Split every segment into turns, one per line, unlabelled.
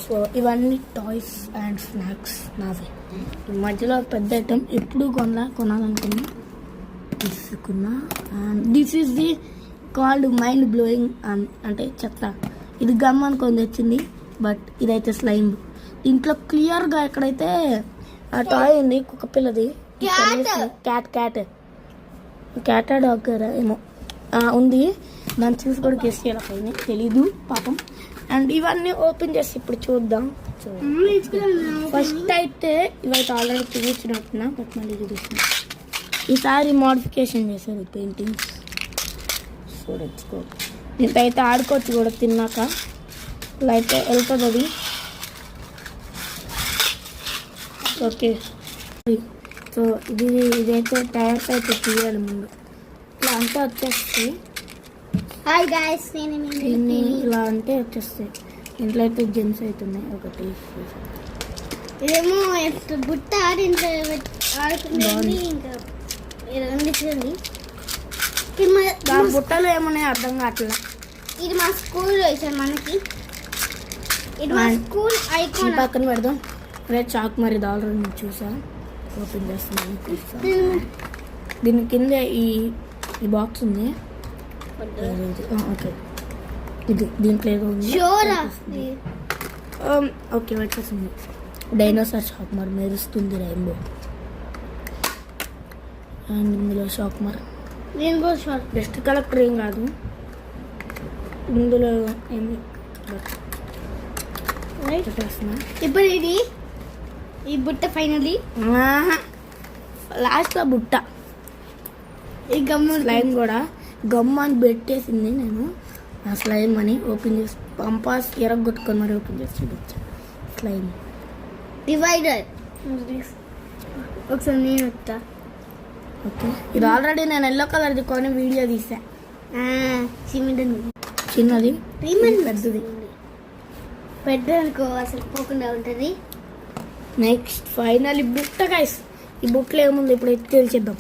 So ఇవన్నీ toys and snacks నావే. ఈ మధ్యలో పెద్ద ఐటమ్ ఎప్పుడు కొనాలనుకున్నా తీసుకున్నా. And this is the called mind blowing. అంటే చెత్త. ఇది గమ్ అనుకొని తెచ్చింది, బట్ ఇదైతే స్లైమ్. దీంట్లో క్లియర్గా ఎక్కడైతే ఆ టాయ్ ఉంది కుక్క పిల్లది, క్యాట్ డాగ్ ఏమో ఉంది. దాన్ని చూసి కూడా గెస్ చేయలేకపోయింది, తెలీదు పాపం. అండ్ ఇవన్నీ ఓపెన్ చేసి ఇప్పుడు చూద్దాం. ఫస్ట్ అయితే ఇవైతే ఆల్రెడీ చూపించినట్టున్నా, బట్ మళ్ళీ చూపిస్తున్నా. ఈసారి మోడిఫికేషన్ చేశారు పెయింటింగ్స్. సో తెచ్చుకో, ఇంతైతే ఆడుకోవచ్చు కూడా తిన్నాక. ఇలా అయితే వెళ్తుంది అది. ఓకే, సో ఇదైతే టైర్స్ అయితే తీయాలి ముందు. ఇలా అంటే వచ్చేస్తాయి.
హాయ్ గైస్,
దీన్ని ఇలా అంటే వచ్చేస్తాయి. ఇంట్లో అయితే జెమ్స్ అవుతున్నాయి. ఒకటి
ఇదేమో బుట్ట ఆడుకుంటుంది. ఇంకా చూడండి,
బుట్టలో ఏమున్నాయి అర్థం కావట్లేదు.
ఇది మా స్కూల్లో వేసారు మనకి. ఇది మా స్కూల్ ఐకాన్.
పక్కన పెడదాం. రేపు చాక్ మరి ఆల్రెడీ నేను చూసా. ఓపెన్ చేస్తున్నాను. దీని కింద ఈ బాక్స్ ఉంది. ఓకే, ఇది దీంట్లో ఏదో ఉంది. ఓకే, వచ్చేసింది. డైనోసార్ షాక్ మరి మెరుస్తుంది రెయిన్బో. అండ్ ఇందులో షాక్ మరి
రెయిన్బో షాక్
బెస్ట్ కలెక్టర్ ఏం కాదు ఇందులో ఏమి.
ఇప్పుడు ఈ బుట్ట ఫైనల్లీ
లాస్ట్లో బుట్ట.
ఈ గమ్ము
స్లైమ్ కూడా గమ్ అని పెట్టేసింది. నేను ఆ స్లైమ్ అని ఓపెన్ చేసి పంపాస్ ఎరగొట్టుకొని మరి ఓపెన్ చేసి చూపించాను. స్లైమ్
డివైడర్ ఒకసారి నేను వస్తా.
ఓకే, ఇది ఆల్రెడీ నేను ఎల్లో కలర్ది కొని వీడియో తీసా. చిన్నది పెద్దది
పెద్దనుకో అసలు పోకుండా ఉంటుంది.
నెక్స్ట్ ఫైనల్ బుట్ట గైస్. ఈ బుట్టలో ఏముంది ఇప్పుడు ఎత్తి తెలిచేద్దాం.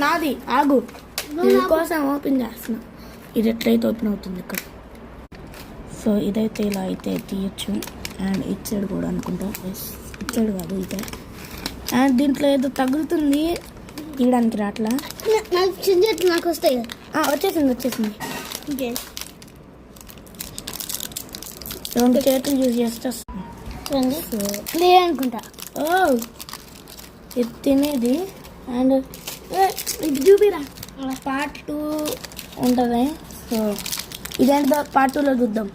నాది ఆగు, కోసం ఓపెన్ చేస్తున్నా. ఇది ఎట్లయితే ఓపెన్ అవుతుంది ఇక్కడ. సో ఇదైతే ఇలా అయితే తీయచ్చు. అండ్ ఇటు సైడ్ కూడా అనుకుంటా. ఇటు సైడ్ కాదు, ఇదే. అండ్ దీంట్లో ఏదో తగులుతుంది, తీయడానికి రాట్లా.
నాకు వస్తాయి.
వచ్చేసింది. రెండు చేతులు యూజ్ చేస్తే వస్తుంది. సో
ప్లే అనుకుంటా.
ఇది తినేది. అండ్
ఇది చూపిరా,
పార్ట్ 2 ఉంటుంది. సో ఇదేంటిదో పార్ట్ 2లో చూద్దాం.